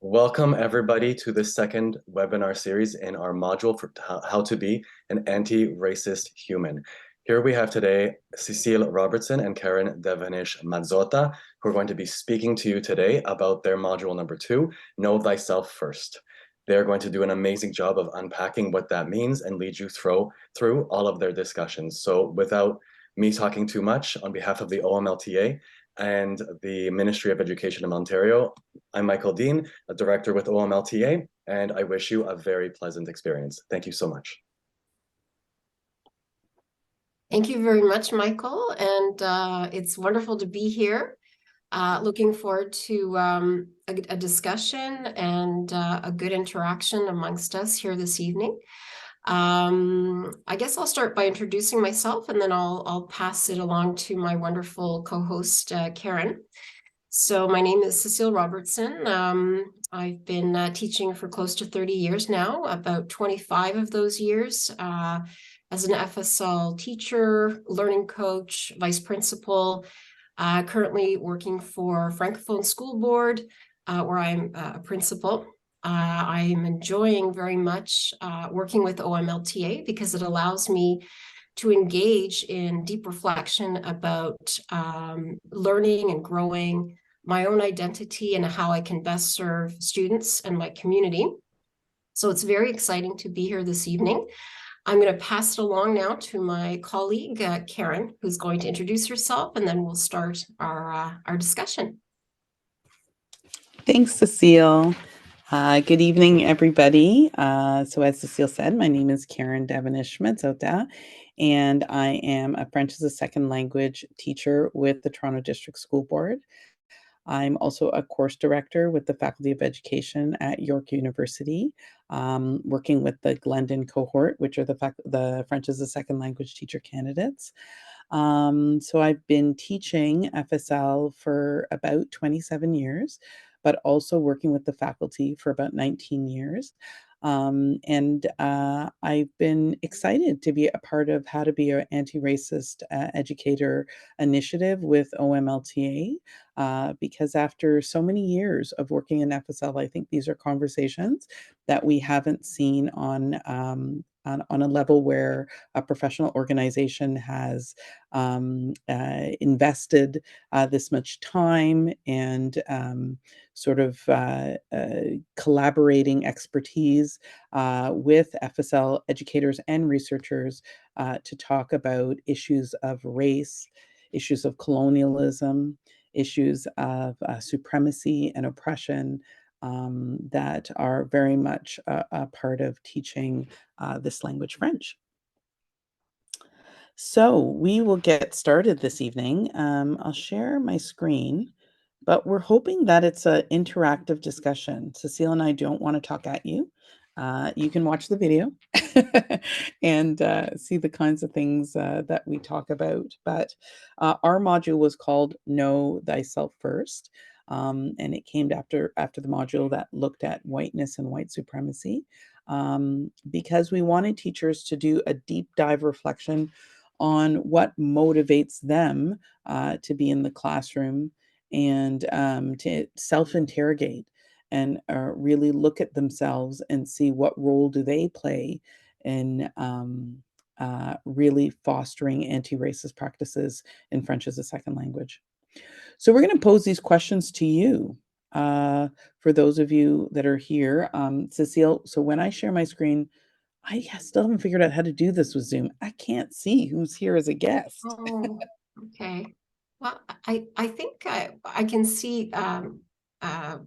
Welcome everybody to the second webinar series in our module for how to be an anti-racist human. Here we have today Cecile Robertson and Karen Devenish Mazzotta, who are going to be speaking to you today about their module number 2, Know Thyself First. They're going to do an amazing job of unpacking what that means and lead you through all of their discussions. So without me talking too much, on behalf of the OMLTA and the Ministry of Education in Ontario, I'm Michael Dean, a director with OMLTA, and I wish you a very pleasant experience. Thank you so much. Thank you very much, Michael, and it's wonderful to be here. Looking forward to a discussion and a good interaction amongst us here this evening. I guess I'll start by introducing myself, and then I'll pass it along to my wonderful co-host, Karen. So my name is Cecile Robertson. I've been teaching for close to 30 years now, about 25 of those years as an FSL teacher, learning coach, vice principal, currently working for Francophone School Board, where I'm a principal. I am enjoying very much working with OMLTA because it allows me to engage in deep reflection about learning and growing my own identity and how I can best serve students and my community. So it's very exciting to be here this evening. I'm going to pass it along now to my colleague, Karen, who's going to introduce herself, and then we'll start our discussion. Thanks, Cecile. Good evening, everybody. So as Cecile said, my name is Karen Devenish Mazzotta, and I am a French as a second language teacher with the Toronto District School Board. I'm also a course director with the Faculty of Education at York University, working with the Glendon cohort, which are the French as a second language teacher candidates. So I've been teaching FSL for about 27 years, but also working with the faculty for about 19 years. And I've been excited to be a part of How to Be an Anti-Racist Educator initiative with OMLTA, because after so many years of working in FSL, I think these are conversations that we haven't seen on a level where a professional organization has invested this much time and sort of collaborating expertise with FSL educators and researchers to talk about issues of race, issues of colonialism, issues of supremacy and oppression, that are very much a part of teaching this language, French. So we will get started this evening. I'll share my screen, but we're hoping that it's an interactive discussion. Cecile and I don't want to talk at you. You can watch the video and see the kinds of things that we talk about. But our module was called Know Thyself First. And it came after the module that looked at whiteness and white supremacy, because we wanted teachers to do a deep dive reflection on what motivates them to be in the classroom and to self-interrogate and really look at themselves and see what role do they play in really fostering anti-racist practices in French as a second language. So we're going to pose these questions to you, for those of you that are here. Cecile, so when I share my screen, I still haven't figured out how to do this with Zoom. I can't see who's here as a guest. Oh, okay. Well, I think I can see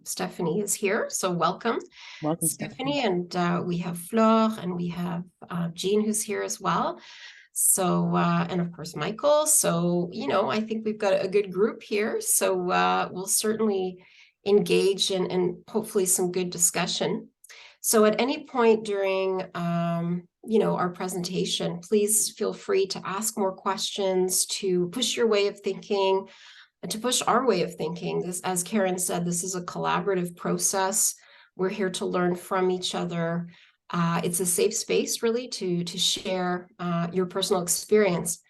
Stephanie is here, so welcome. Welcome, Stephanie, and we have Fleur, and we have Jean, who's here as well. So, and of course, Michael. So, I think we've got a good group here. So we'll certainly engage in hopefully some good discussion. So at any point during, our presentation, please feel free to ask more questions, to push your way of thinking, and to push our way of thinking. This, as Karen said, this is a collaborative process. We're here to learn from each other. It's a safe space, really, to share your personal experience.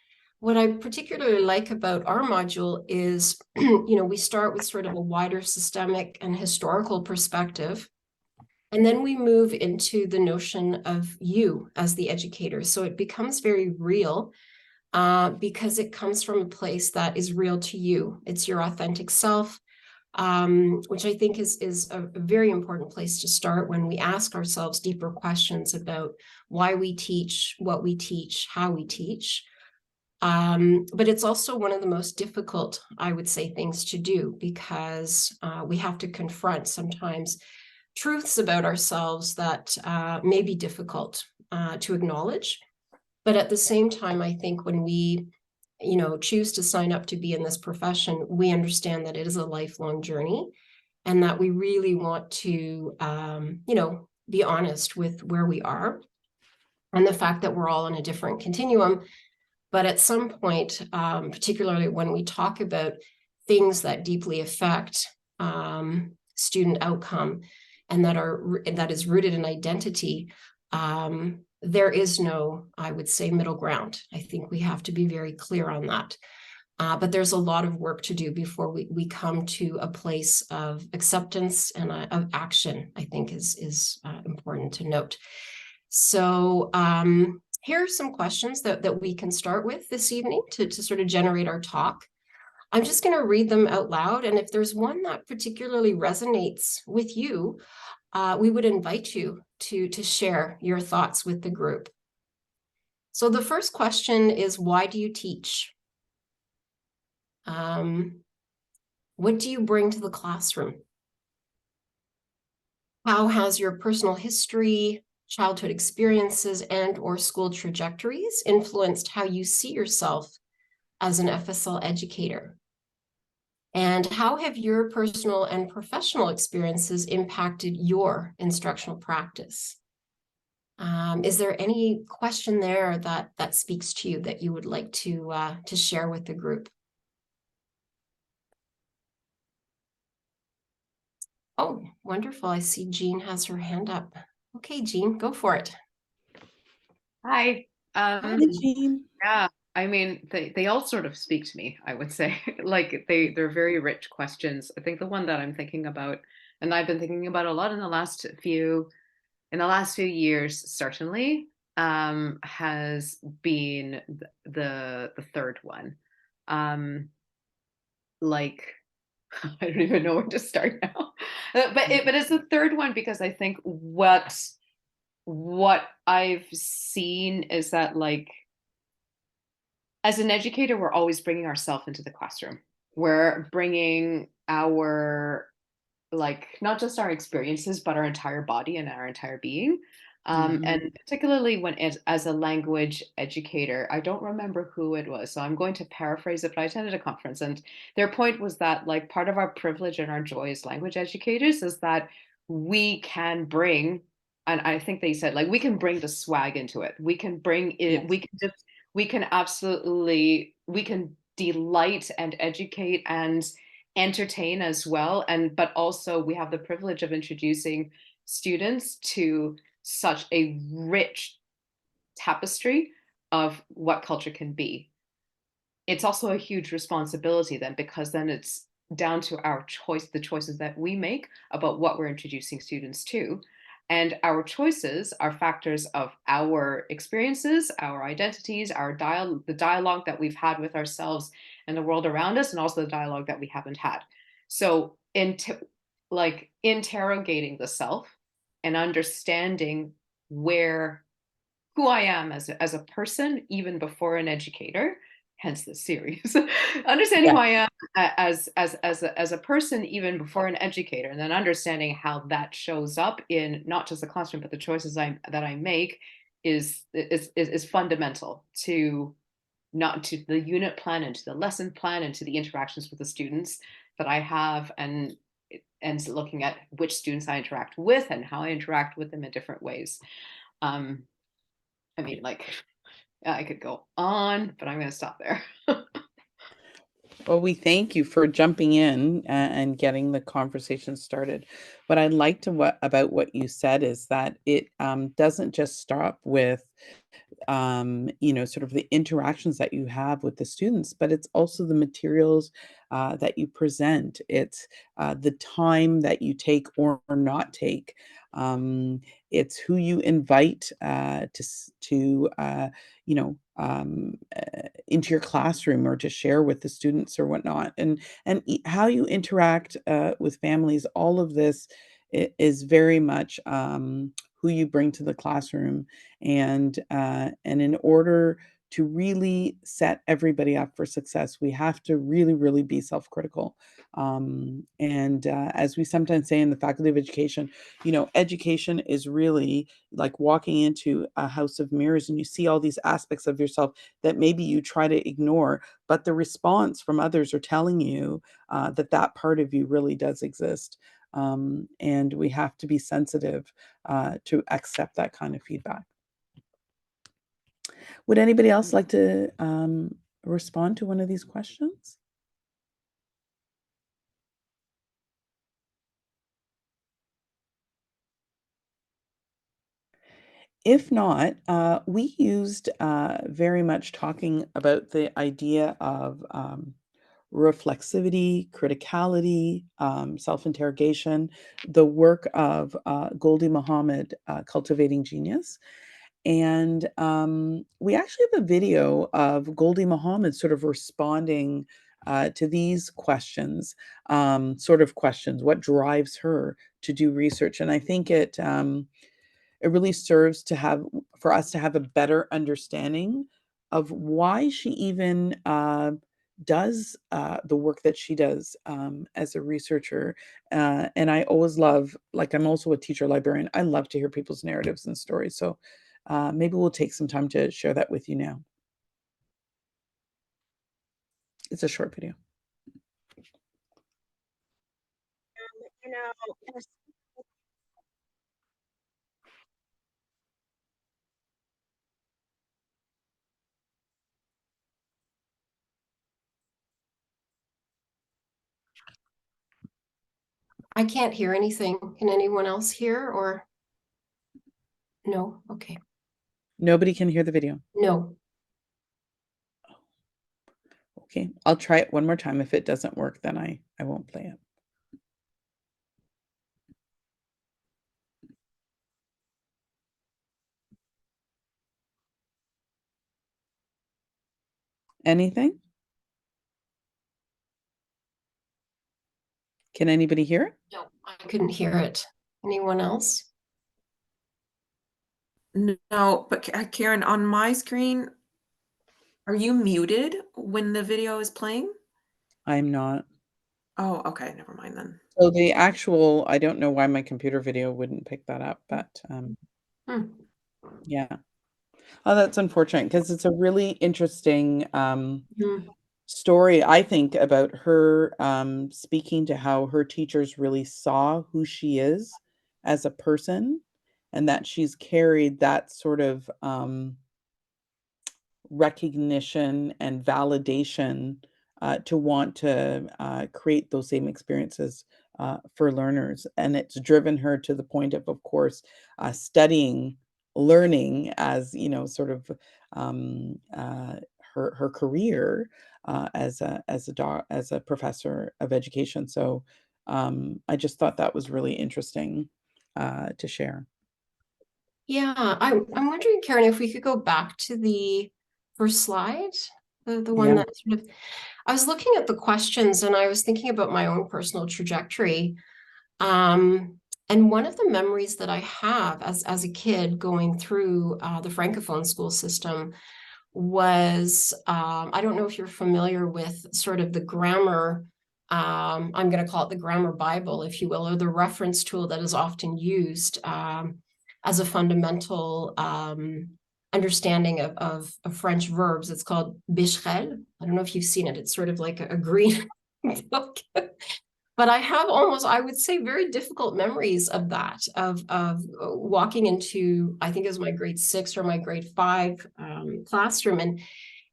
what I particularly like about our module is, we start with sort of a wider systemic and historical perspective. And then we move into the notion of you as the educator. So it becomes very real because it comes from a place that is real to you. It's your authentic self, which I think is a very important place to start when we ask ourselves deeper questions about why we teach, what we teach, how we teach. But it's also one of the most difficult, I would say, things to do because we have to confront sometimes truths about ourselves that may be difficult to acknowledge. But at the same time, I think when we choose to sign up to be in this profession, we understand that it is a lifelong journey and that we really want to, be honest with where we are and the fact that we're all on a different continuum. But at some point, particularly when we talk about things that deeply affect student outcome and that is rooted in identity, there is no, I would say, middle ground. I think we have to be very clear on that. But there's a lot of work to do before we come to a place of acceptance and of action, I think is important to note. So here are some questions that we can start with this evening to sort of generate our talk. I'm just going to read them out loud. And if there's one that particularly resonates with you, we would invite you to share your thoughts with the group. So the first question is, why do you teach? What do you bring to the classroom? How has your personal history, childhood experiences, and/or school trajectories influenced how you see yourself as an FSL educator? And how have your personal and professional experiences impacted your instructional practice? Is there any question there that speaks to you that you would like to share with the group? Oh, wonderful. I see Jean has her hand up. Okay, Jean, go for it. Hi. Hi, Jean. Yeah, I mean, they all sort of speak to me, I would say. Like they're very rich questions. I think the one that I'm thinking about, and I've been thinking about a lot in the last few years, certainly, has been the third one. Like I don't even know where to start now. But it's the third one because I think what I've seen is that, like, as an educator, we're always bringing ourselves into the classroom. We're bringing our, like, not just our experiences, but our entire body and our entire being. And particularly when as a language educator, I don't remember who it was, so I'm going to paraphrase it, but I attended a conference and their point was that, like, part of our privilege and our joy as language educators is that we can bring, and I think they said, like, we can bring the swag into it. We can bring it, Yes. we can absolutely, we can delight and educate and entertain as well. But also we have the privilege of introducing students to such a rich tapestry of what culture can be. It's also a huge responsibility then, because then it's down to our choice, the choices that we make about what we're introducing students to. And our choices are factors of our experiences, our identities, the dialogue that we've had with ourselves and the world around us, and also the dialogue that we haven't had. So, like, interrogating the self and understanding who I am as a person, even before an educator, hence the series. Understanding who I am as a person, even before an educator, and then understanding how that shows up in not just the classroom, but the choices that I make is fundamental to the unit plan and to the lesson plan and to the interactions with the students that I have, and looking at which students I interact with and how I interact with them in different ways. I mean, like, I could go on, but I'm going to stop there. Well, we thank you for jumping in and getting the conversation started. What I liked about what you said is that it doesn't just stop with sort of the interactions that you have with the students, but it's also the materials that you present. It's the time that you take or not take. It's who you invite into your classroom or to share with the students or whatnot, and how you interact with families. All of this is very much who you bring to the classroom, and in order to really set everybody up for success, we have to really, really be self-critical. And as we sometimes say in the Faculty of Education, education is really like walking into a house of mirrors, and you see all these aspects of yourself that maybe you try to ignore, but the response from others are telling you that that part of you really does exist. And we have to be sensitive to accept that kind of feedback. Would anybody else like to respond to one of these questions? If not, we used very much talking about the idea of reflexivity, criticality, self-interrogation, the work of Goldie Muhammad, Cultivating Genius. And we actually have a video of Goldie Muhammad sort of responding to these questions, sort of questions. What drives her to do research? And I think it really serves to have for us to have a better understanding of why she even does the work that she does as a researcher. And I always love, like, I'm also a teacher librarian. I love to hear people's narratives and stories. So maybe we'll take some time to share that with you now. It's a short video. You know, I can't hear anything. Can anyone else hear or? No? Okay. Nobody can hear the video. No. Okay, I'll try it one more time. If it doesn't work, then I won't play it. Anything? Can anybody hear it? No, I couldn't hear it. Anyone else? no, but Karen, on my screen, are you muted when the video is playing? I'm not. Oh, okay, never mind then. So the actual, I don't know why my computer video wouldn't pick that up, but Hmm. yeah. Oh, that's unfortunate because it's a really interesting Hmm. story, I think, about her speaking to how her teachers really saw who she is as a person, and that she's carried that sort of recognition and validation to want to create those same experiences for learners. And it's driven her to the point of course, studying, learning as, sort of her career as a professor of education. So I just thought that was really interesting to share. Yeah, I'm wondering, Karen, if we could go back to the first slide, the one Yeah. that sort of, I was looking at the questions and I was thinking about my own personal trajectory. And one of the memories that I have as a kid going through the Francophone school system was, I don't know if you're familiar with sort of the grammar, I'm going to call it the grammar Bible, if you will, or the reference tool that is often used as a fundamental understanding of French verbs. It's called Becherel. I don't know if you've seen it. It's sort of like a green book. But I have almost, I would say, very difficult memories of that, of walking into, I think it was my grade 6 or my grade 5 classroom,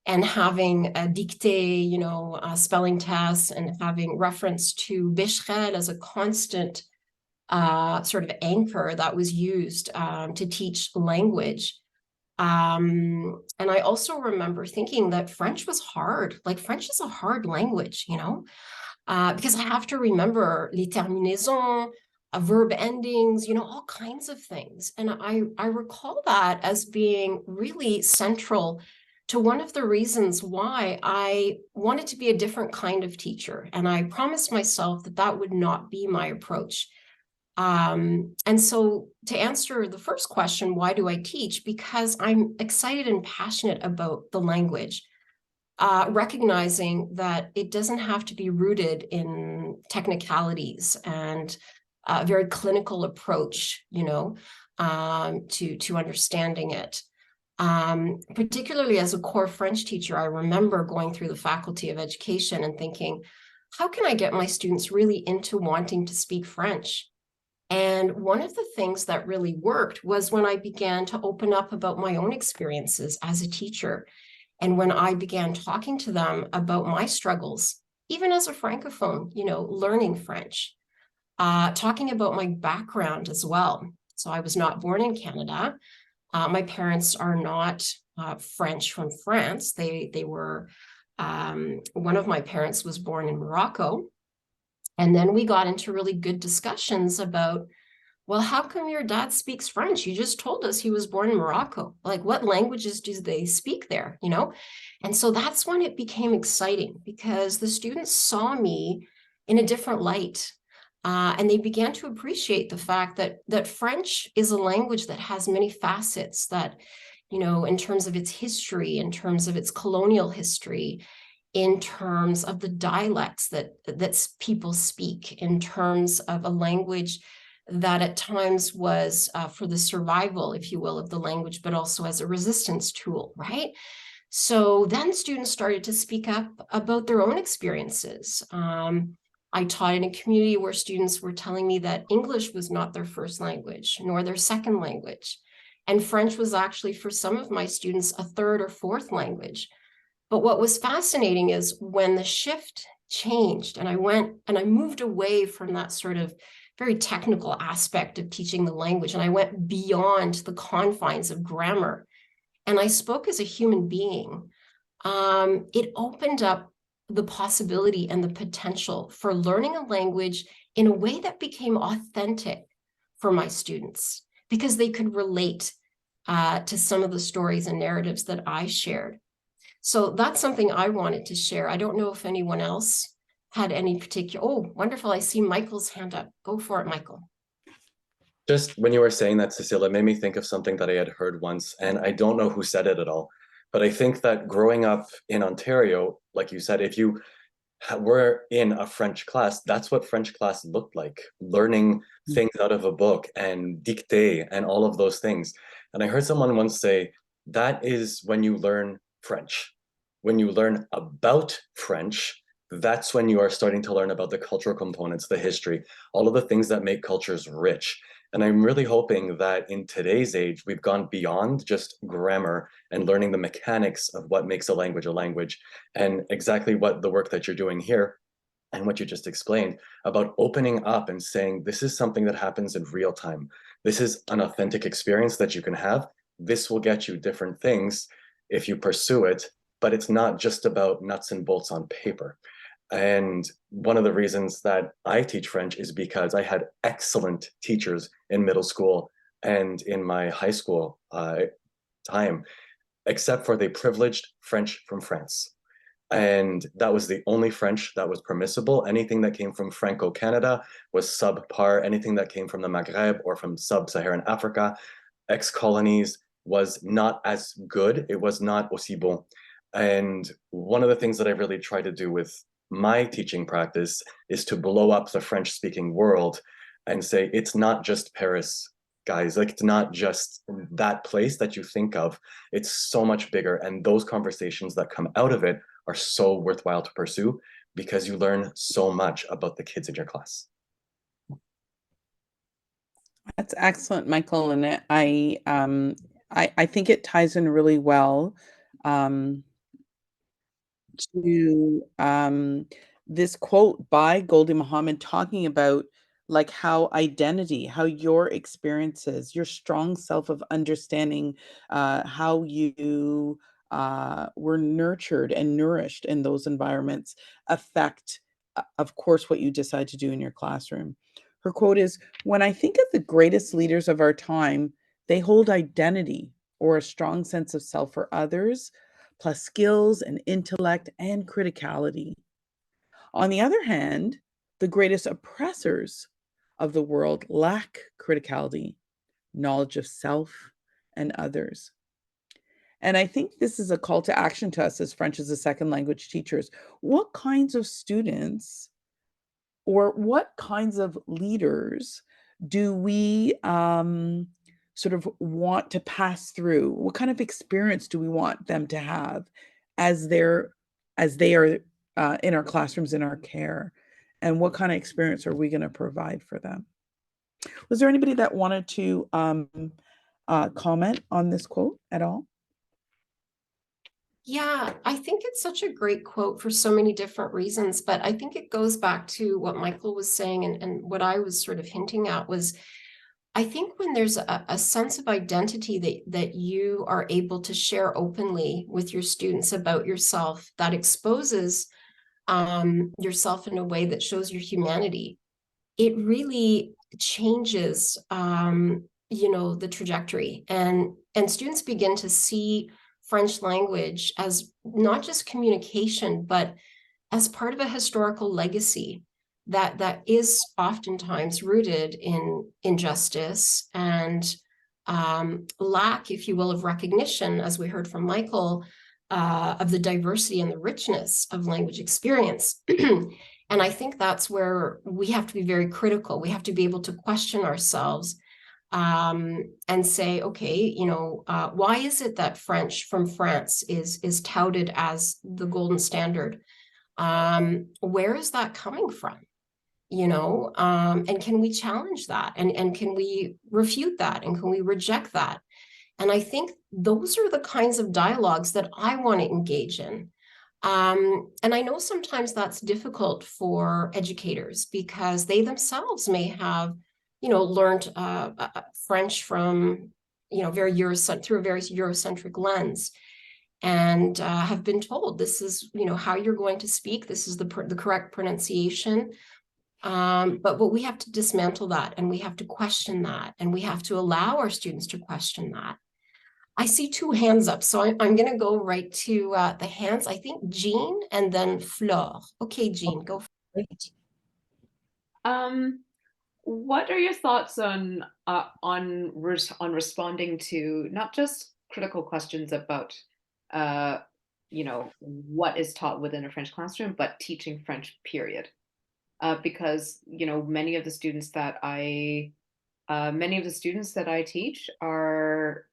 and having a dictée, spelling tests, and having reference to Becherel as a constant sort of anchor that was used to teach language. And I also remember thinking that French was hard. Like French is a hard language, because I have to remember les terminaisons, verb endings, all kinds of things. And I recall that as being really central to one of the reasons why I wanted to be a different kind of teacher. And I promised myself that that would not be my approach. And so to answer the first question, why do I teach? Because I'm excited and passionate about the language, recognizing that it doesn't have to be rooted in technicalities and a very clinical approach, to understanding it. Particularly as a core French teacher, I remember going through the Faculty of Education and thinking, how can I get my students really into wanting to speak French? And one of the things that really worked was when I began to open up about my own experiences as a teacher. And when I began talking to them about my struggles, even as a Francophone, learning French, talking about my background as well. So I was not born in Canada. My parents are not French from France. They were, one of my parents was born in Morocco. And then we got into really good discussions about, well, how come your dad speaks French? You just told us he was born in Morocco. Like, what languages do they speak there, And so that's when it became exciting because the students saw me in a different light. And they began to appreciate the fact that French is a language that has many facets that, in terms of its history, in terms of its colonial history, in terms of the dialects that people speak, in terms of a language that at times was for the survival, if you will, of the language, but also as a resistance tool, right? So then students started to speak up about their own experiences. I taught in a community where students were telling me that English was not their first language, nor their second language. And French was actually, for some of my students, a third or fourth language. But what was fascinating is when the shift changed and I moved away from that sort of very technical aspect of teaching the language, and I went beyond the confines of grammar, and I spoke as a human being. It opened up the possibility and the potential for learning a language in a way that became authentic for my students because they could relate to some of the stories and narratives that I shared. So that's something I wanted to share. I don't know if anyone else had any particular. Oh, wonderful. I see Michael's hand up. Go for it, Michael. Just when you were saying that, Cecilia, it made me think of something that I had heard once, and I don't know who said it at all. But I think that growing up in Ontario, like you said, if you were in a French class, that's what French class looked like, learning things out of a book and dictée and all of those things. And I heard someone once say, that is when you learn French. When you learn about French, that's when you are starting to learn about the cultural components, the history, all of the things that make cultures rich. And I'm really hoping that in today's age, we've gone beyond just grammar and learning the mechanics of what makes a language, and exactly what the work that you're doing here and what you just explained about opening up and saying, this is something that happens in real time. This is an authentic experience that you can have. This will get you different things if you pursue it, but it's not just about nuts and bolts on paper. And one of the reasons that I teach French is because I had excellent teachers in middle school and in my high school time, except for they privileged French from France. And that was the only French that was permissible. Anything that came from Franco-Canada was subpar. Anything that came from the Maghreb or from sub-Saharan Africa, ex-colonies, was not as good. It was not aussi bon. And one of the things that I really try to do with my teaching practice is to blow up the French-speaking world and say, it's not just Paris, guys. Like, it's not just that place that you think of. It's so much bigger. And those conversations that come out of it are so worthwhile to pursue because you learn so much about the kids in your class. That's excellent, Michael, and I think it ties in really well to this quote by Goldie Muhammad talking about like how identity, how your experiences, your strong self of understanding how you were nurtured and nourished in those environments affect, of course, what you decide to do in your classroom. Her quote is, "When I think of the greatest leaders of our time, they hold identity or a strong sense of self for others, plus skills and intellect and criticality. On the other hand, the greatest oppressors of the world lack criticality, knowledge of self and others." And I think this is a call to action to us as French as a second language teachers. What kinds of students or what kinds of leaders do we sort of want to pass through? What kind of experience do we want them to have as they are in our classrooms, in our care? And what kind of experience are we going to provide for them? Was there anybody that wanted to comment on this quote at all? Yeah, I think it's such a great quote for so many different reasons, but I think it goes back to what Michael was saying and what I was sort of hinting at was I think when there's a sense of identity that you are able to share openly with your students about yourself, that exposes yourself in a way that shows your humanity, it really changes the trajectory, and students begin to see French language as not just communication, but as part of a historical legacy that is oftentimes rooted in injustice and lack, if you will, of recognition, as we heard from Michael, of the diversity and the richness of language experience. And I think that's where we have to be very critical. We have to be able to question ourselves and say, okay, why is it that French from France is touted as the golden standard? Where is that coming from? And can we challenge that? And can we refute that? And can we reject that? And I think those are the kinds of dialogues that I want to engage in. And I know sometimes that's difficult for educators because they themselves may have, learned French from, very through a very Eurocentric lens, and have been told this is, how you're going to speak. This is the correct pronunciation. But we have to dismantle that, and we have to question that, and we have to allow our students to question that. I see two hands up, so I'm going to go right to the hands. I think Jean and then Fleur. Okay, Jean, go for it. What are your thoughts on responding to not just critical questions about what is taught within a French classroom, but teaching French, period? Because many of the students that I teach are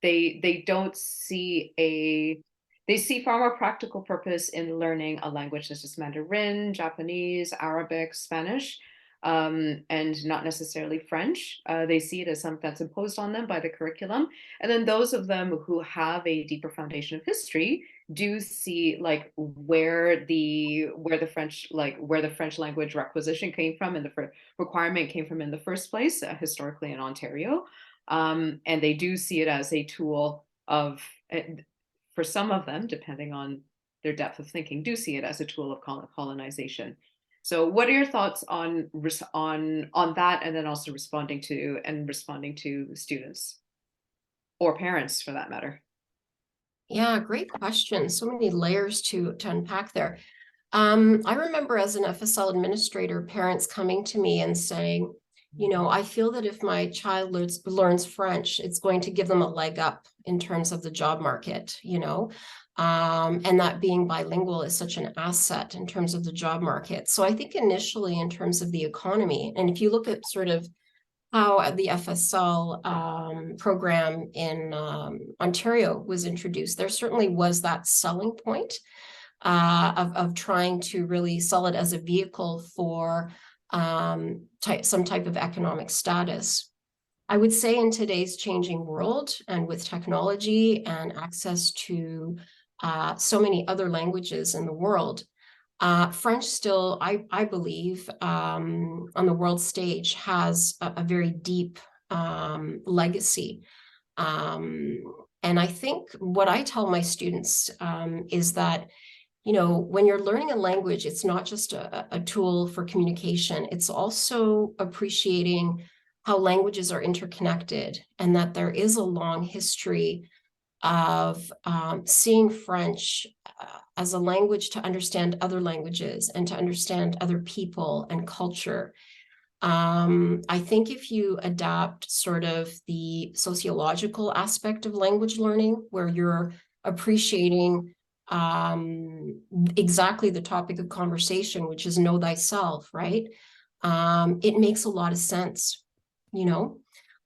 they don't see they see far more practical purpose in learning a language such as Mandarin, Japanese, Arabic, Spanish, and not necessarily French. They see it as something that's imposed on them by the curriculum. And then those of them who have a deeper foundation of history do see like where the French language requisition came from and the requirement came from in the first place, historically in Ontario. And they do see it as a tool of, for some of them, depending on their depth of thinking, do see it as a tool of colonization. So what are your thoughts on that, and then also responding to students or parents for that matter? Yeah, great question. So many layers to unpack there. I remember as an FSL administrator, parents coming to me and saying, I feel that if my child learns French, it's going to give them a leg up in terms of the job market, and that being bilingual is such an asset in terms of the job market. So I think initially in terms of the economy, and if you look at sort of how the FSL program in Ontario was introduced, there certainly was that selling point of trying to really sell it as a vehicle for some type of economic status. I would say in today's changing world and with technology and access to so many other languages in the world, French still, I believe, on the world stage has a very deep legacy. And I think what I tell my students is that, when you're learning a language, it's not just a tool for communication. It's also appreciating how languages are interconnected, and that there is a long history of seeing French as a language to understand other languages and to understand other people and culture. I think if you adapt sort of the sociological aspect of language learning, where you're appreciating exactly the topic of conversation, which is know thyself, right? It makes a lot of sense, you know?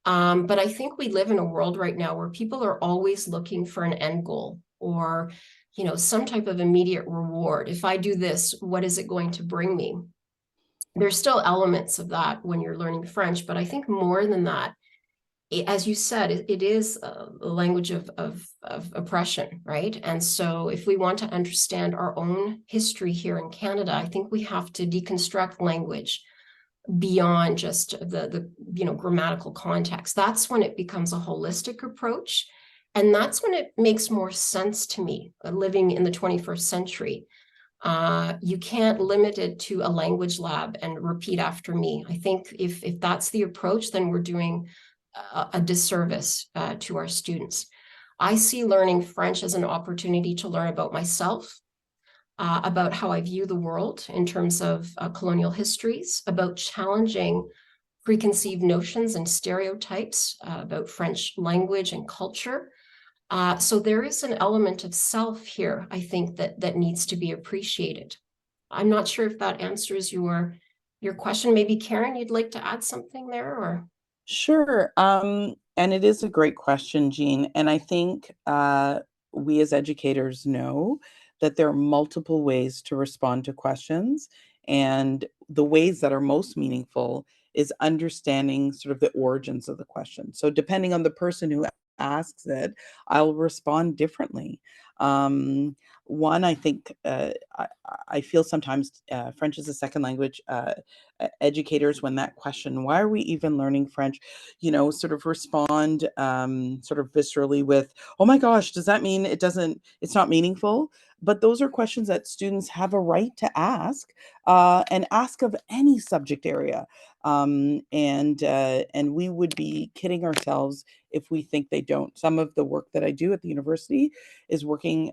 But I think we live in a world right now where people are always looking for an end goal, or, some type of immediate reward. If I do this, what is it going to bring me? There's still elements of that when you're learning French, but I think more than that, as you said, it is a language of oppression, right? And so if we want to understand our own history here in Canada, I think we have to deconstruct language beyond just the grammatical context. That's when it becomes a holistic approach. And that's when it makes more sense to me, living in the 21st century. You can't limit it to a language lab and repeat after me. I think if that's the approach, then we're doing a disservice to our students. I see learning French as an opportunity to learn about myself, about how I view the world in terms of colonial histories, about challenging preconceived notions and stereotypes about French language and culture. So there is an element of self here, I think, that needs to be appreciated. I'm not sure if that answers your question. Maybe Karen, you'd like to add something there, or? Sure. And it is a great question, Jean. And I think we as educators know that there are multiple ways to respond to questions. And the ways that are most meaningful is understanding sort of the origins of the question. So depending on the person who asks it, I'll respond differently. One, I think I feel sometimes French is a second language. Educators, when that question, why are we even learning French, sort of respond sort of viscerally with, oh my gosh, does that mean it's not meaningful? But those are questions that students have a right to ask, and ask of any subject area. And we would be kidding ourselves if we think they don't. Some of the work that I do at the university is working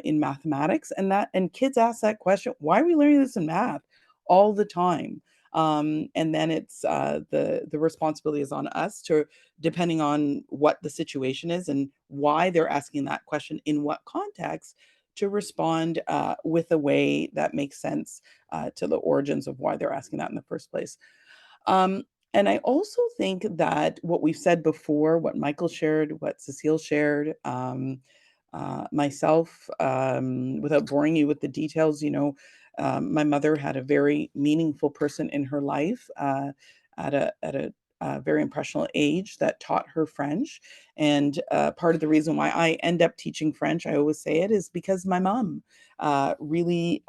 in mathematics, and kids ask that question, why are we learning this in math, all the time? And then it's the responsibility is on us to, depending on what the situation is and why they're asking that question, in what context, to respond with a way that makes sense to the origins of why they're asking that in the first place. Um, and I also think that what we've said before, what Michael shared, what Cecile shared, myself, without boring you with the details, my mother had a very meaningful person in her life at a very impressionable age that taught her French. And part of the reason why I end up teaching French, I always say it, is because my mom really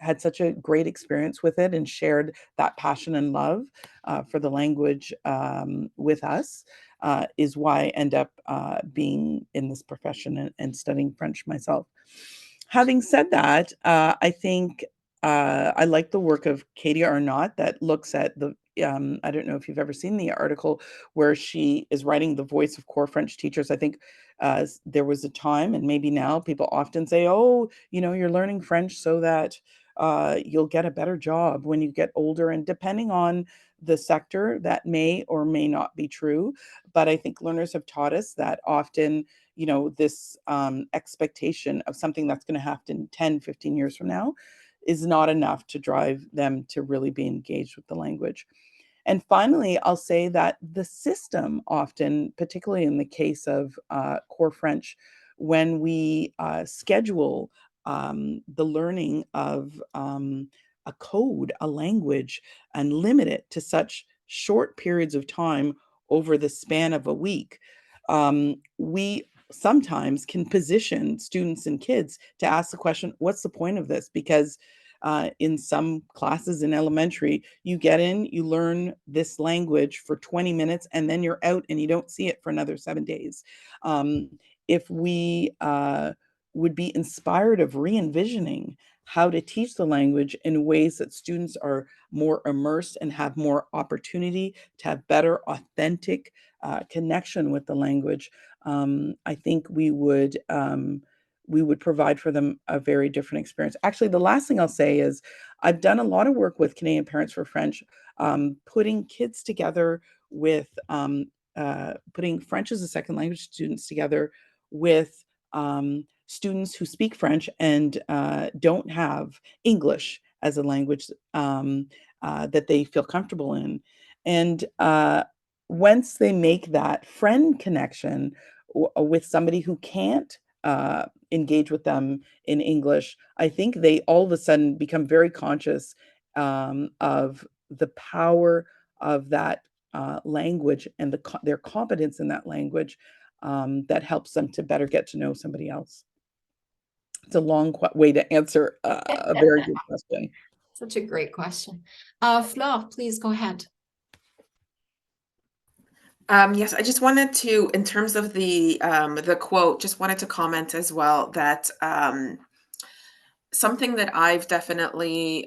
had such a great experience with it and shared that passion and love for the language with us. Is why I end up being in this profession and studying French myself. Having said that, I think I like the work of Katie Arnott that looks at the, I don't know if you've ever seen the article where she is writing the voice of core French teachers. I think there was a time, and maybe now, people often say, oh, you're learning French so that you'll get a better job when you get older. And depending on the sector, that may or may not be true. But I think learners have taught us that often, this expectation of something that's going to happen 10, 15 years from now is not enough to drive them to really be engaged with the language. And finally, I'll say that the system often, particularly in the case of core French, when we schedule the learning of a code, a language, and limit it to such short periods of time over the span of a week, we sometimes can position students and kids to ask the question, what's the point of this? Because in some classes in elementary, you get in, you learn this language for 20 minutes, and then you're out and you don't see it for another 7 days. If we would be inspired of re-envisioning how to teach the language in ways that students are more immersed and have more opportunity to have better, authentic connection with the language, I think we would provide for them a very different experience. Actually, the last thing I'll say is I've done a lot of work with Canadian Parents for French, putting kids together with putting French as a second language students together with students who speak French and don't have English as a language that they feel comfortable in. And once they make that friend connection with somebody who can't engage with them in English, I think they all of a sudden become very conscious of the power of that language and their competence in that language that helps them to better get to know somebody else. It's a long way to answer a very good question. Such a great question. Fleur, please go ahead. Yes, I just wanted to, in terms of the quote, just wanted to comment as well that something that I've definitely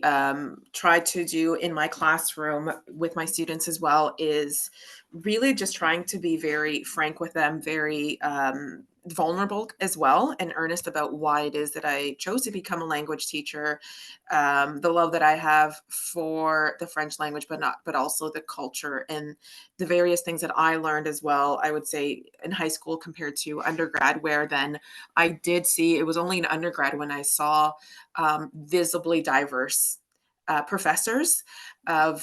tried to do in my classroom with my students as well is really just trying to be very frank with them, very vulnerable as well, and earnest about why it is that I chose to become a language teacher, the love that I have for the French language, but also the culture and the various things that I learned as well. I would say in high school compared to undergrad, where then I did see, it was only in undergrad when I saw visibly diverse professors of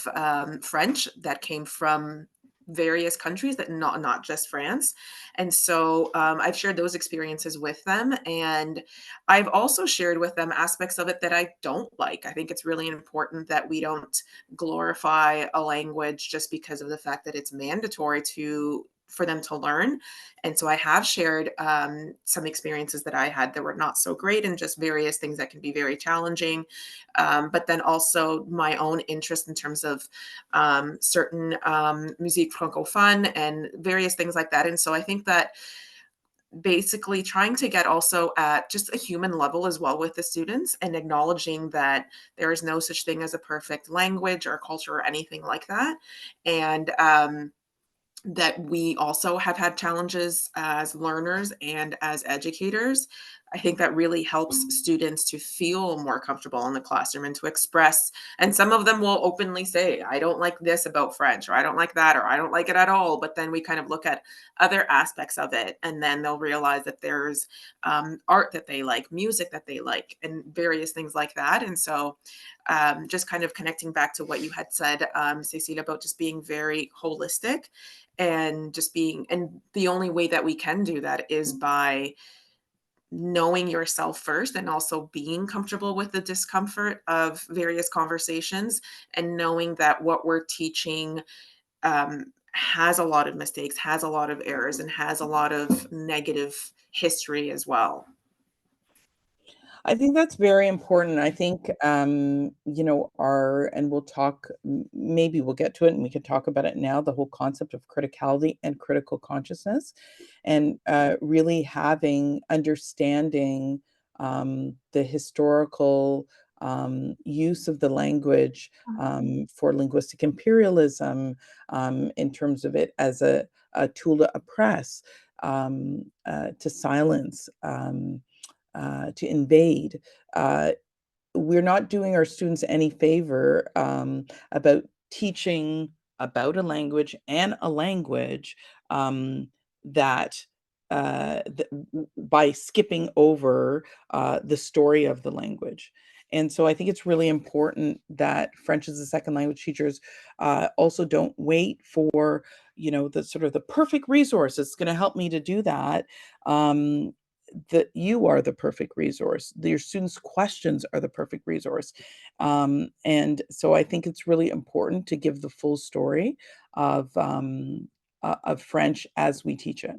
French that came from various countries, that not just France. And so I've shared those experiences with them, and I've also shared with them aspects of it that I don't like. I think it's really important that we don't glorify a language just because of the fact that it's mandatory for them to learn. And so I have shared some experiences that I had that were not so great, and just various things that can be very challenging. But then also my own interest in terms of certain musique francophone and various things like that. And so I think that basically trying to get also at just a human level as well with the students, and acknowledging that there is no such thing as a perfect language or culture or anything like that. And that we also have had challenges as learners and as educators. I think that really helps students to feel more comfortable in the classroom and to express. And some of them will openly say, I don't like this about French, or I don't like that, or I don't like it at all. But then we kind of look at other aspects of it, and then they'll realize that there's art that they like, music that they like, and various things like that. And so just kind of connecting back to what you had said, Cecilia, about just being very holistic and just being, and the only way that we can do that is by knowing yourself first, and also being comfortable with the discomfort of various conversations, and knowing that what we're teaching has a lot of mistakes, has a lot of errors, and has a lot of negative history as well. I think that's very important. I think, and we'll talk, maybe we'll get to it and we can talk about it now, the whole concept of criticality and critical consciousness, and really understanding the historical use of the language for linguistic imperialism, in terms of it as a tool to oppress, to silence. To invade. We're not doing our students any favor about teaching about a language and a language that by skipping over the story of the language. And so I think it's really important that French as a second language teachers also don't wait for, the sort of the perfect resource that's going to help me to do that. That you are the perfect resource. Your students' questions are the perfect resource. And so I think it's really important to give the full story of French as we teach it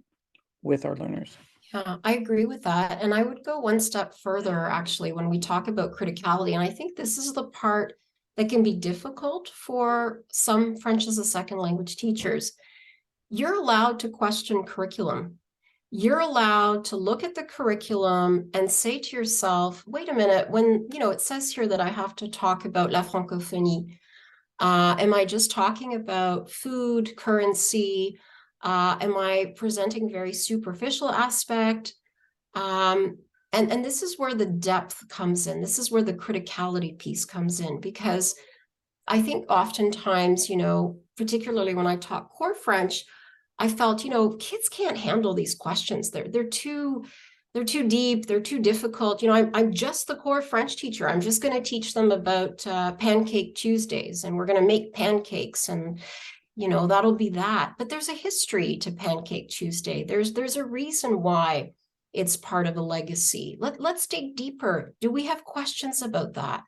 with our learners. Yeah, I agree with that. And I would go one step further, actually, when we talk about criticality. And I think this is the part that can be difficult for some French as a second language teachers. You're allowed to question curriculum. You're allowed to look at the curriculum and say to yourself, wait a minute, when, it says here that I have to talk about la francophonie. Am I just talking about food, currency? Am I presenting very superficial aspect? Um, and this is where the depth comes in. This is where the criticality piece comes in, because I think oftentimes, particularly when I taught core French, I felt, kids can't handle these questions. They're too deep, they're too difficult. I'm just the core French teacher. I'm just going to teach them about Pancake Tuesdays, and we're going to make pancakes, and that'll be that. But there's a history to Pancake Tuesday. There's a reason why it's part of a legacy. Let's dig deeper. Do we have questions about that?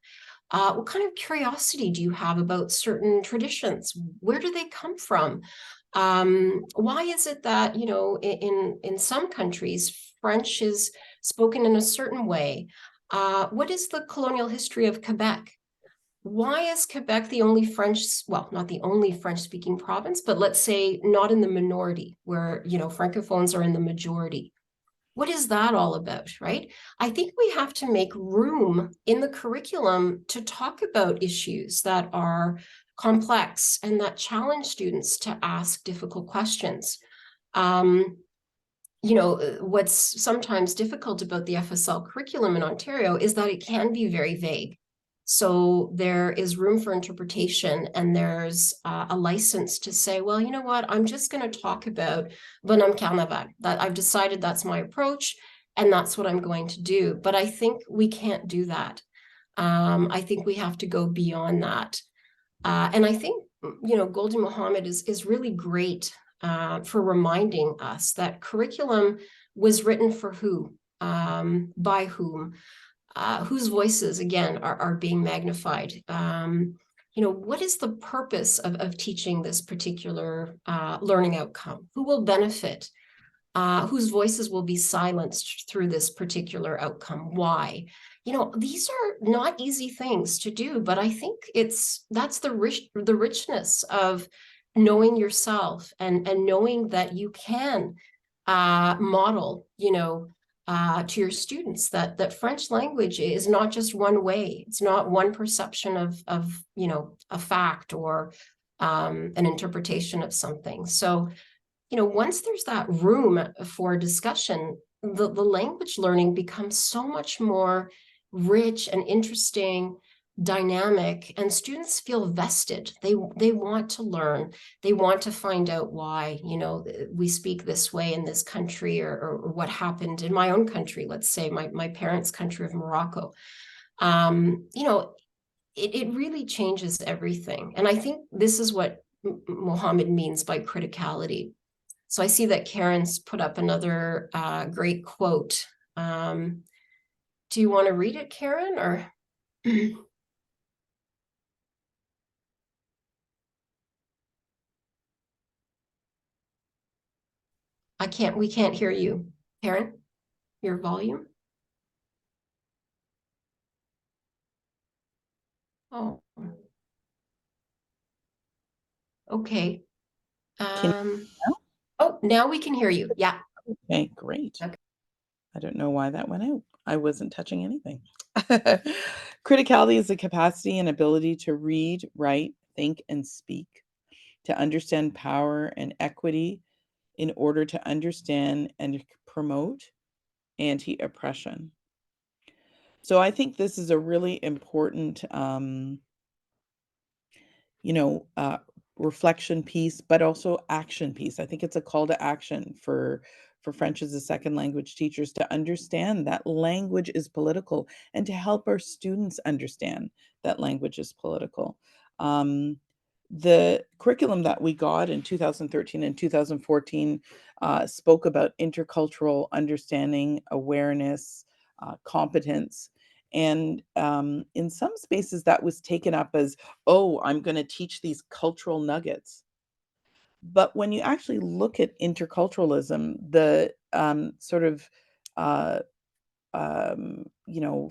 What kind of curiosity do you have about certain traditions? Where do they come from? Why is it that, in some countries, French is spoken in a certain way? What is the colonial history of Quebec? Why is Quebec the only well, not the only French-speaking province, but let's say not in the minority, where, Francophones are in the majority? What is that all about, right? I think we have to make room in the curriculum to talk about issues that are complex and that challenge students to ask difficult questions. Um, what's sometimes difficult about the FSL curriculum in Ontario is that it can be very vague. So there is room for interpretation, and there's a license to say, well, you know what, I'm just going to talk about Bonhomme Carnaval. That I've decided that's my approach, and that's what I'm going to do. But I think we can't do that. I think we have to go beyond that. And I think, Golden Mohammed is really great for reminding us that curriculum was written for who, by whom, whose voices, again, are being magnified. What is the purpose of teaching this particular learning outcome? Who will benefit? Whose voices will be silenced through this particular outcome? Why? These are not easy things to do, but I think that's the richness of knowing yourself, and knowing that you can model, to your students that French language is not just one way. It's not one perception of a fact or an interpretation of something. So, once there's that room for discussion, the language learning becomes so much more rich and interesting, dynamic, and students feel vested. They want to learn. They want to find out why, we speak this way in this country, or what happened in my own country, let's say my parents' country of Morocco. It really changes everything. And I think this is what Mohammed means by criticality. So I see that Karen's put up another great quote. Do you want to read it, Karen, or? We can't hear you. Karen, your volume? Oh, okay. Oh, now we can hear you. Yeah. Okay, great. Okay. I don't know why that went out. I wasn't touching anything. Criticality is the capacity and ability to read, write, think, and speak, to understand power and equity in order to understand and promote anti-oppression. So I think this is a really important, reflection piece, but also action piece. I think it's a call to action for French as a second language teachers to understand that language is political, and to help our students understand that language is political. The curriculum that we got in 2013 and 2014 spoke about intercultural understanding, awareness, competence. And in some spaces, that was taken up as, oh, I'm going to teach these cultural nuggets. But when you actually look at interculturalism, the sort of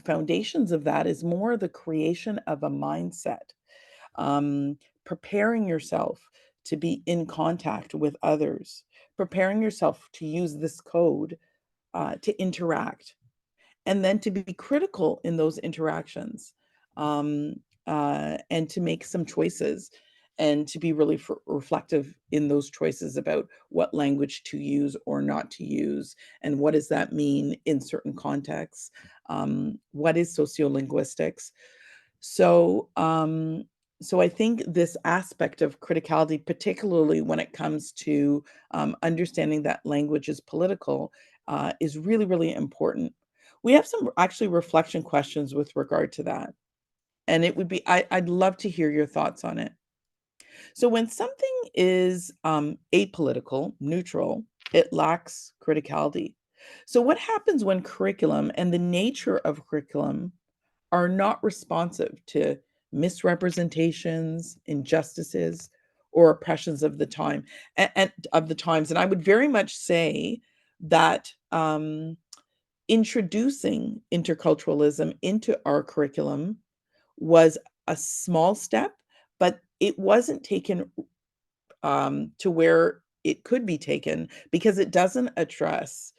foundations of that is more the creation of a mindset, preparing yourself to be in contact with others, preparing yourself to use this code to interact, and then to be critical in those interactions, and to make some choices, and to be really reflective in those choices about what language to use or not to use, and what does that mean in certain contexts. What is sociolinguistics? So, I think this aspect of criticality, particularly when it comes to understanding that language is political, is really, really important. We have some actually reflection questions with regard to that. And it would be, I'd love to hear your thoughts on it. So when something is apolitical, neutral, it lacks criticality. So what happens when curriculum and the nature of curriculum are not responsive to misrepresentations, injustices, or oppressions of the time and of the times? And I would very much say that introducing interculturalism into our curriculum was a small step, but it wasn't taken to where it could be taken, because it doesn't address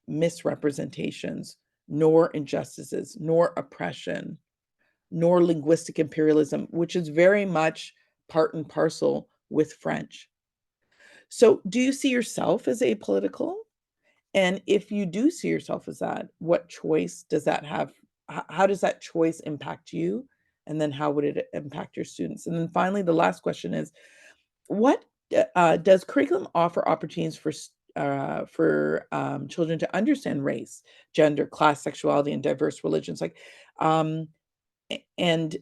misrepresentations, nor injustices, nor oppression, nor linguistic imperialism, which is very much part and parcel with French. So, do you see yourself as apolitical? And if you do see yourself as that, what choice does that have? How does that choice impact you? And then how would it impact your students? And then finally, the last question is, what does curriculum offer opportunities for children to understand race, gender, class, sexuality, and diverse religions? Like, um, and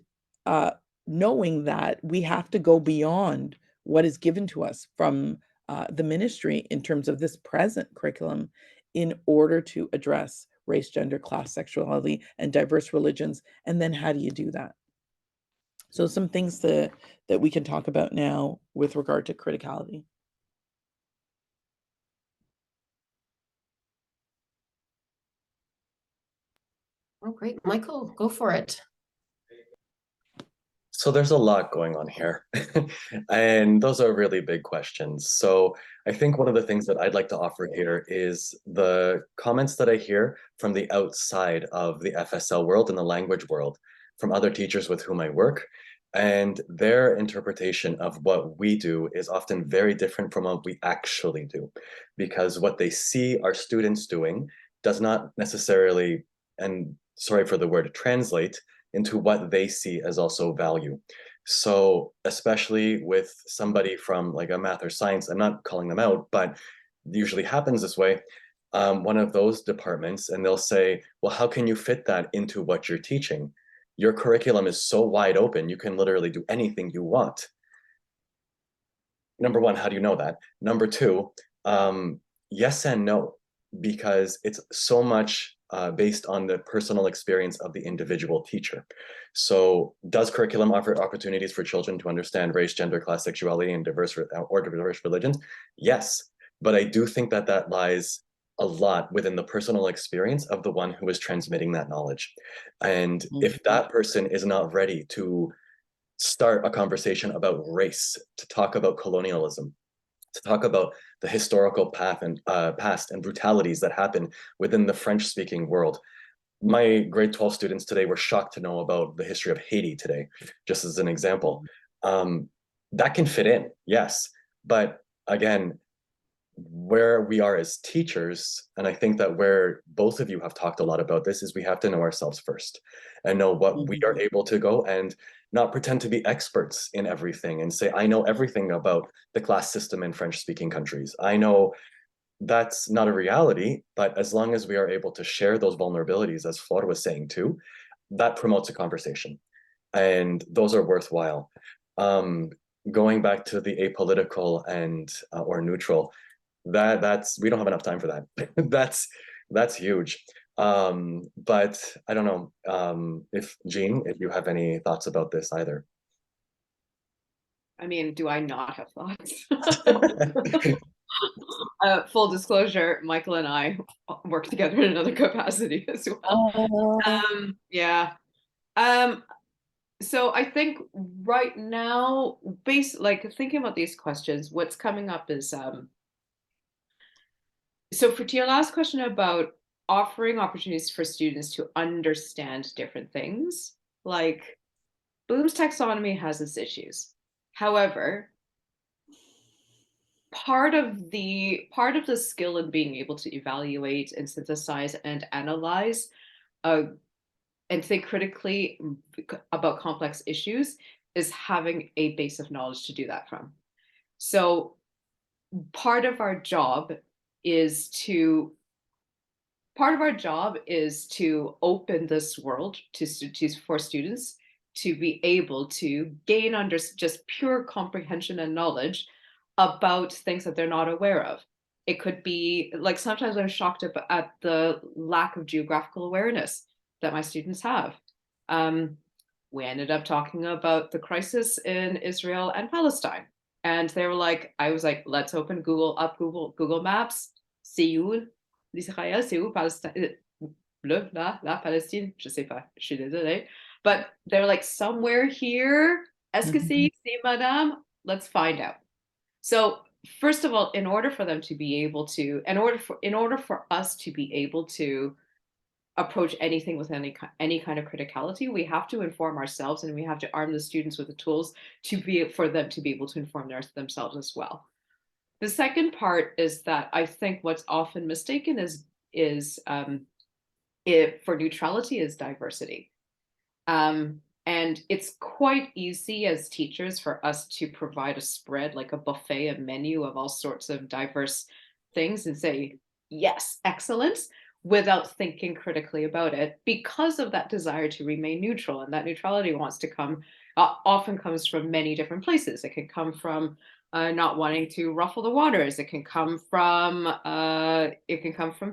knowing that we have to go beyond what is given to us from the ministry in terms of this present curriculum in order to address race, gender, class, sexuality, and diverse religions. And then how do you do that? So some things that we can talk about now with regard to criticality. Oh, great. Michael, go for it. So there's a lot going on here, and those are really big questions. So I think one of the things that I'd like to offer here is the comments that I hear from the outside of the FSL world and the language world, from other teachers with whom I work, and their interpretation of what we do is often very different from what we actually do, because what they see our students doing does not necessarily, and sorry for the word, translate into what they see as also value. So especially with somebody from like a math or science, I'm not calling them out, but it usually happens this way, one of those departments, and they'll say, well, how can you fit that into what you're teaching? Your curriculum is so wide open, you can literally do anything you want. Number one, how do you know that? Number two, yes and no, because it's so much based on the personal experience of the individual teacher. So does curriculum offer opportunities for children to understand race, gender, class, sexuality, and diverse religions? Yes, but I do think that that lies a lot within the personal experience of the one who is transmitting that knowledge. And if that person is not ready to start a conversation about race, to talk about colonialism, to talk about the historical path and past and brutalities that happen within the French-speaking world. My grade 12 students today were shocked to know about the history of Haiti today, just as an example. That can fit in, yes, but again, where we are as teachers, and I think that where both of you have talked a lot about this, is we have to know ourselves first and know what we are able to go and not pretend to be experts in everything and say, I know everything about the class system in French-speaking countries. I know that's not a reality, but as long as we are able to share those vulnerabilities, as Flor was saying too, that promotes a conversation. And those are worthwhile. Going back to the apolitical and or neutral, that's we don't have enough time for that. That's huge. But I don't know if Jean, if you have any thoughts about this either. I mean, do I not have thoughts? Full disclosure, Michael and I work together in another capacity as well. Yeah. So I think right now, like thinking about these questions, what's coming up is so to your last question about offering opportunities for students to understand different things, like Bloom's taxonomy has its issues. However, part of the skill in being able to evaluate and synthesize and analyze uh, and think critically about complex issues is having a base of knowledge to do that from. So part of our job is to open this world for students to be able to gain under just pure comprehension and knowledge about things that they're not aware of. It could be like sometimes I'm shocked at the lack of geographical awareness that my students have. We ended up talking about the crisis in Israel and Palestine. And they were like, I was like, let's open Google Maps, Seoul, l'Israël, c'est où, Palestine, la Palestine, je sais pas, je suis désolée. But they're like, somewhere here, est-ce que c'est ici, madame? Let's find out. So first of all, in order for them to be able to, in order for us to be able to approach anything with any kind of criticality, we have to inform ourselves, and we have to arm the students with the tools for them to be able to inform themselves as well. The second part is that I think what's often mistaken is for neutrality is diversity. And it's quite easy as teachers for us to provide a spread, like a buffet, a menu of all sorts of diverse things and say, yes, excellence, without thinking critically about it because of that desire to remain neutral. And that neutrality often comes from many different places. It can come from not wanting to ruffle the waters. It can come from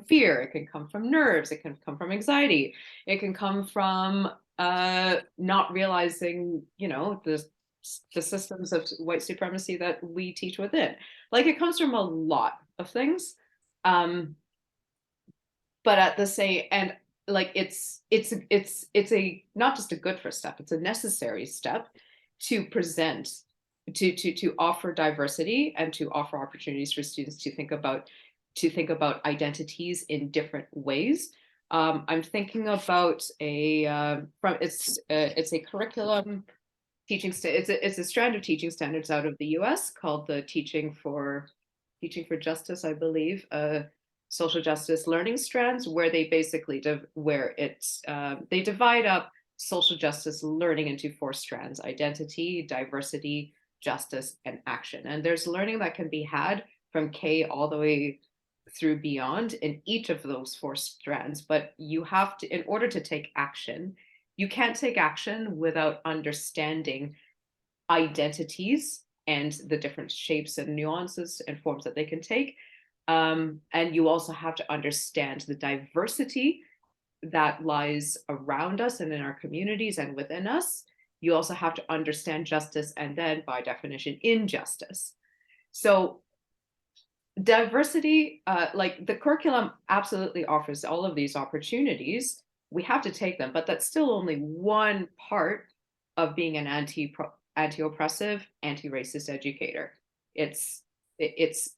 fear. It can come from nerves. It can come from anxiety. It can come from not realizing, the systems of white supremacy that we teach within. Like it comes from a lot of things. But at the same, and like it's a not just a good first step, it's a necessary step to present to offer diversity and to offer opportunities for students to think about identities in different ways. I'm thinking about it's a curriculum it's a strand of teaching standards out of the US called the Teaching for Justice, I believe, social justice learning strands, where they basically they divide up social justice learning into 4 strands: identity, diversity, justice, and action. And there's learning that can be had from K all the way through beyond in each of those 4 strands. But you have to, in order to take action, you can't take action without understanding identities and the different shapes and nuances and forms that they can take. And you also have to understand the diversity that lies around us and in our communities and within us. You also have to understand justice and then, by definition, injustice. So diversity, like the curriculum absolutely offers all of these opportunities. We have to take them, but that's still only one part of being an anti-oppressive, anti-racist educator. It's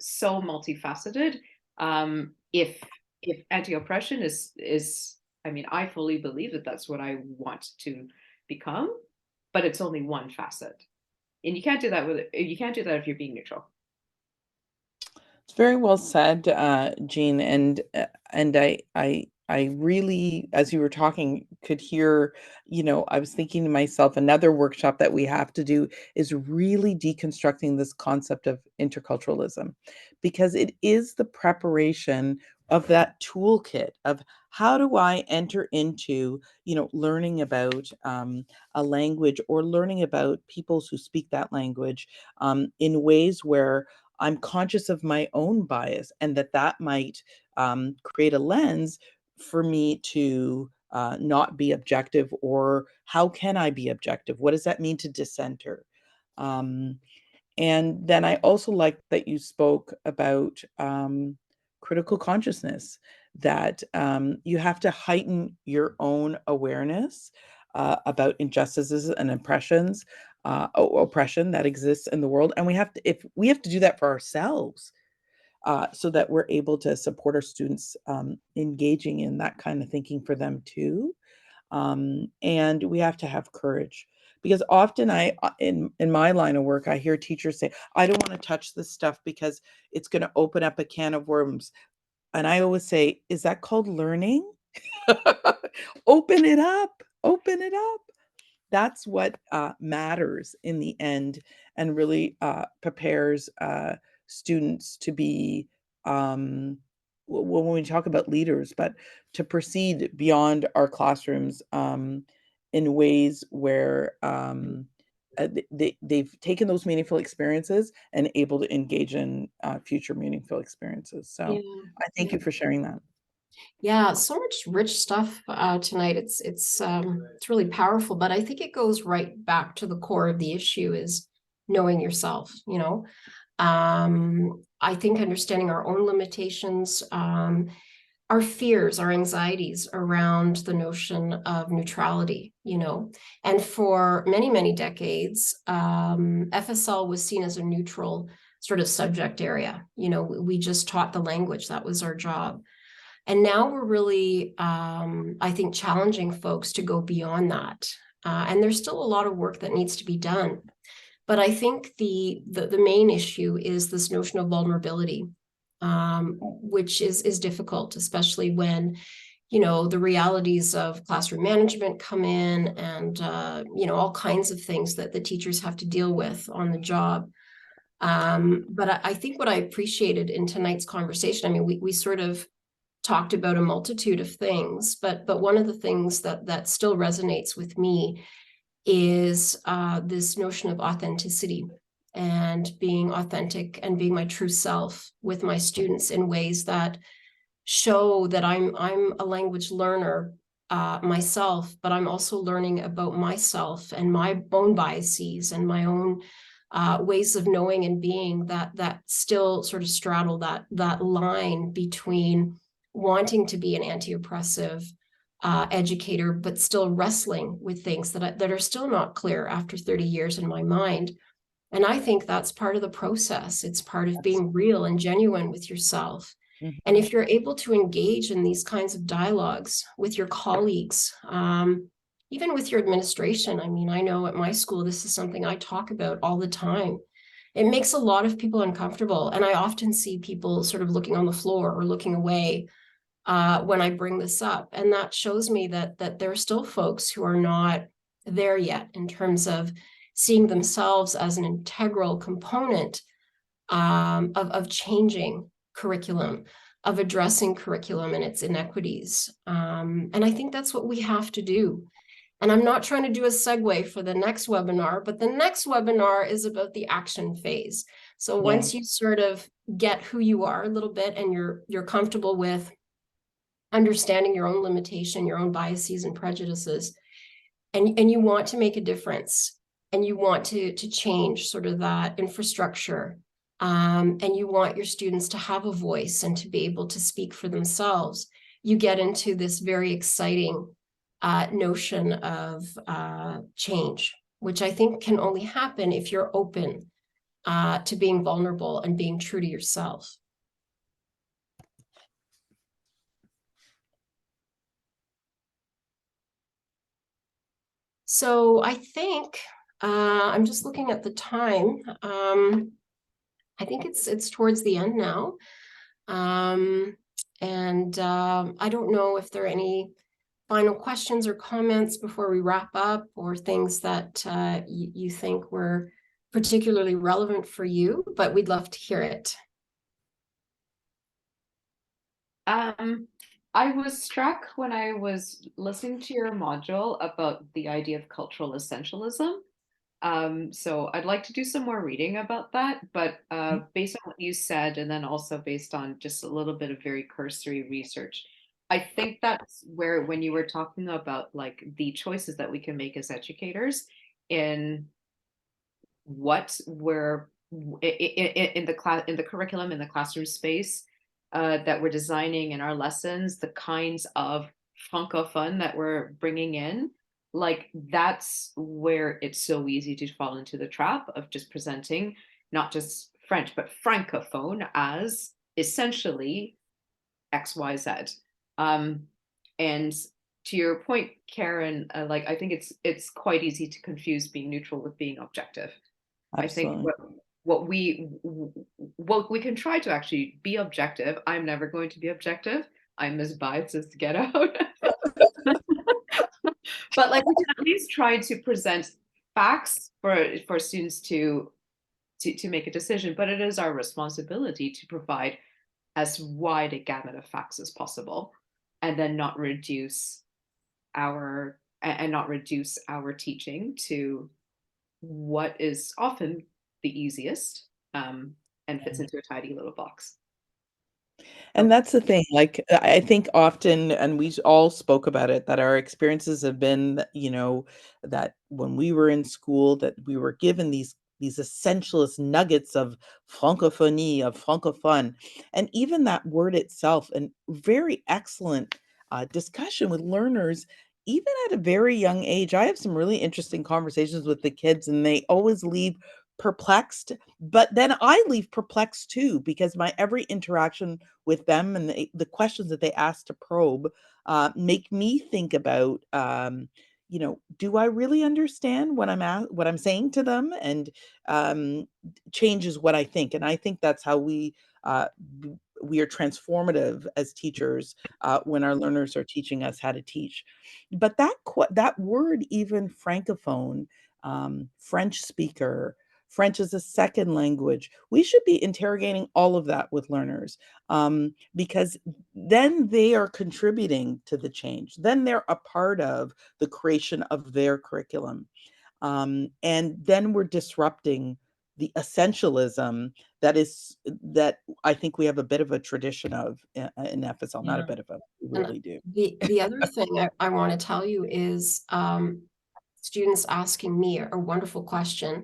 so multifaceted. If anti-oppression is, I mean, I fully believe that that's what I want to become, but it's only one facet, and you can't do that if you're being neutral. It's very well said, Jean, and I really, as you were talking, could hear, I was thinking to myself, another workshop that we have to do is really deconstructing this concept of interculturalism, because it is the preparation of that toolkit of how do I enter into, learning about a language or learning about peoples who speak that language in ways where I'm conscious of my own bias, and that might create a lens for me to not be objective. Or how can I be objective? What does that mean to dissenter? And then I also like that you spoke about critical consciousness, that you have to heighten your own awareness about injustices and oppression that exists in the world. And we have to do that for ourselves, so that we're able to support our students engaging in that kind of thinking for them too. And we have to have courage, because often in my line of work, I hear teachers say, I don't want to touch this stuff because it's going to open up a can of worms. And I always say, is that called learning? Open it up. Open it up. That's what matters in the end, and really prepares students to be, when we talk about leaders, but to proceed beyond our classrooms in ways where they've taken those meaningful experiences and able to engage in future meaningful experiences. So Yeah. I thank you for sharing that. Yeah, so much rich stuff tonight. It's really powerful, but I think it goes right back to the core of the issue is knowing yourself, you know. I think understanding our own limitations, our fears, our anxieties around the notion of neutrality, you know. And for many, many decades, FSL was seen as a neutral sort of subject area. You know, we just taught the language, that was our job. And now we're really, I think, challenging folks to go beyond that. And there's still a lot of work that needs to be done. But I think the main issue is this notion of vulnerability, which is difficult, especially when, you know, the realities of classroom management come in, and you know, all kinds of things that the teachers have to deal with on the job. But I think what I appreciated in tonight's conversation, I mean, we sort of talked about a multitude of things, but one of the things that still resonates with me is this notion of authenticity, and being authentic and being my true self with my students in ways that show that I'm a language learner myself, but I'm also learning about myself and my own biases and my own ways of knowing and being that still sort of straddle that line between wanting to be an anti-oppressive educator, but still wrestling with things that are still not clear after 30 years in my mind. And I think that's part of the process. It's part of being real and genuine with yourself. And if you're able to engage in these kinds of dialogues with your colleagues, even with your administration, I mean, I know at my school, this is something I talk about all the time. It makes a lot of people uncomfortable. And I often see people sort of looking on the floor or looking away when I bring this up. And that shows me that there are still folks who are not there yet in terms of seeing themselves as an integral component of changing curriculum, of addressing curriculum and its inequities. And I think that's what we have to do. And I'm not trying to do a segue for the next webinar, but the next webinar is about the action phase. So once you sort of get who you are a little bit, and you're comfortable with understanding your own limitation, your own biases and prejudices, and you want to make a difference, and you want to change sort of that infrastructure, and you want your students to have a voice and to be able to speak for themselves, you get into this very exciting notion of change, which I think can only happen if you're open to being vulnerable and being true to yourself. So I think I'm just looking at the time. I think it's towards the end now. And I don't know if there are any final questions or comments before we wrap up, or things that you think were particularly relevant for you, but we'd love to hear it. I was struck when I was listening to your module about the idea of cultural essentialism. So I'd like to do some more reading about that, but based on what you said, and then also based on just a little bit of very cursory research, I think that's where, when you were talking about like the choices that we can make as educators in what we're in the class, in the curriculum, in the classroom space that we're designing in our lessons, the kinds of francophone that we're bringing in, like that's where it's so easy to fall into the trap of just presenting not just French but francophone as essentially XYZ. And to your point, Karen, like I think it's quite easy to confuse being neutral with being objective. I think Absolutely. what we can try to actually be objective. I'm never going to be objective. I'm as biased as to get out. But like we can at least try to present facts for students to make a decision. But it is our responsibility to provide as wide a gamut of facts as possible, and then not reduce our teaching to what is often the easiest, and fits into a tidy little box. And that's the thing, like, I think often, and we all spoke about it, that our experiences have been, that when we were in school, that we were given these essentialist nuggets of francophonie, of francophone, and even that word itself, and very excellent discussion with learners, even at a very young age. I have some really interesting conversations with the kids, and they always leave perplexed, but then I leave perplexed too, because my every interaction with them and the questions that they ask to probe make me think about, do I really understand what I'm saying to them, and changes what I think. And I think that's how uh, we are transformative as teachers when our learners are teaching us how to teach. But that word, even francophone, French speaker, French as a second language. We should be interrogating all of that with learners, because then they are contributing to the change. Then they're a part of the creation of their curriculum. And then we're disrupting the essentialism that I think we have a bit of a tradition of in FSL, not a Yeah. bit of a, we And really do. the other thing I want to tell you is students asking me a wonderful question,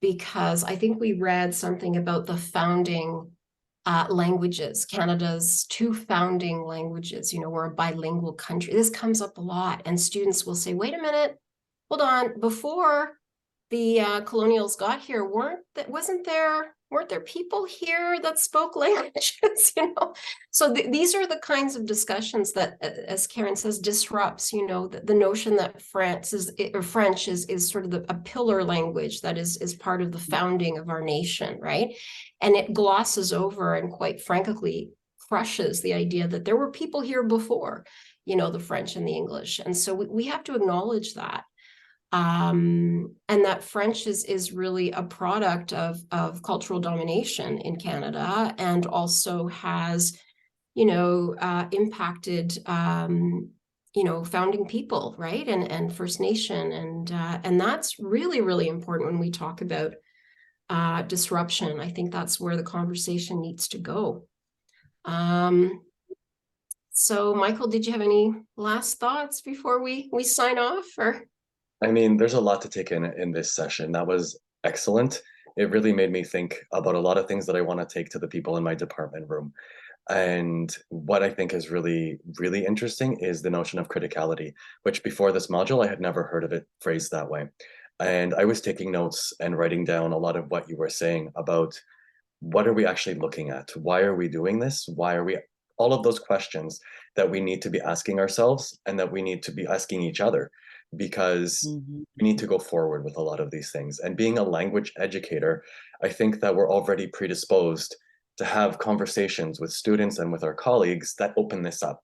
because I think we read something about the founding languages, Canada's two founding languages. We're a bilingual country. This comes up a lot, and students will say, wait a minute, hold on, before the colonials got here, weren't there people here that spoke languages? So these are the kinds of discussions that, as Karen says, disrupts, the notion that French is sort of a pillar language that is part of the founding of our nation, right? And it glosses over and, quite frankly, crushes the idea that there were people here before, the French and the English. And so we have to acknowledge that. And that French is really a product of cultural domination in Canada, and also has, impacted, founding people, right? And First Nation. And that's really, really important when we talk about disruption. I think that's where the conversation needs to go. So Michael, did you have any last thoughts before we sign off, or? I mean, there's a lot to take in this session. That was excellent. It really made me think about a lot of things that I want to take to the people in my department room. And what I think is really, really interesting is the notion of criticality, which before this module, I had never heard of it phrased that way. And I was taking notes and writing down a lot of what you were saying about what are we actually looking at? Why are we doing this? Why are we, all of those questions that we need to be asking ourselves and that we need to be asking each other, because Mhm. we need to go forward with a lot of these things. And being a language educator, I think that we're already predisposed to have conversations with students and with our colleagues that open this up.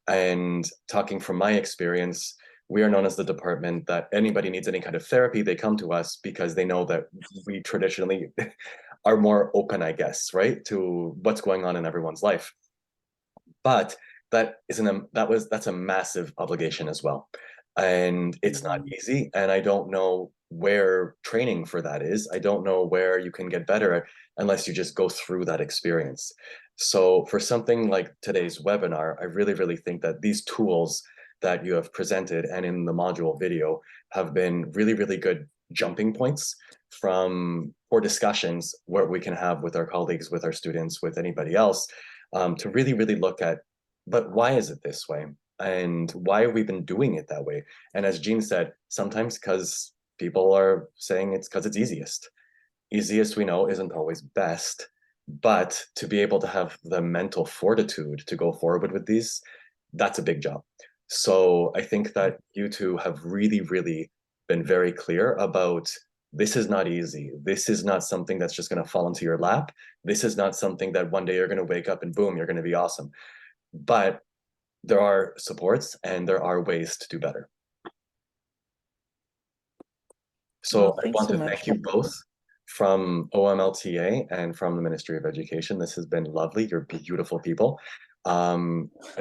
And talking from my experience, we are known as the department that anybody needs any kind of therapy, they come to us because they know that we traditionally are more open, I guess, right, to what's going on in everyone's life. But that's a massive obligation as well. And it's not easy. And I don't know where training for that is. I don't know where you can get better unless you just go through that experience. So for something like today's webinar, I really, really think that these tools that you have presented and in the module video have been really, really good jumping points for discussions where we can have with our colleagues, with our students, with anybody else, to really, really look at, but why is it this way? And why have we been doing it that way? And as Jean said, sometimes because people are saying it's because it's easiest. Easiest we know isn't always best, but to be able to have the mental fortitude to go forward with these, that's a big job. So I think that you two have really, really been very clear about this is not easy. This is not something that's just going to fall into your lap. This is not something that one day you're going to wake up and boom, you're going to be awesome. But there are supports and there are ways to do better. So Well, I thanks want so to much. thank you both from OMLTA and from the Ministry of Education. This has been lovely. You're beautiful people. I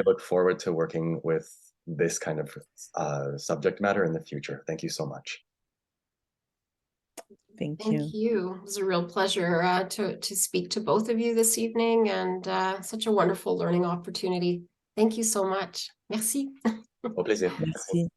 look forward to working with this kind of subject matter in the future. Thank you so much. Thank you. Thank you. It was a real pleasure to speak to both of you this evening, and such a wonderful learning opportunity. Thank you so much. Merci. Au plaisir. Merci.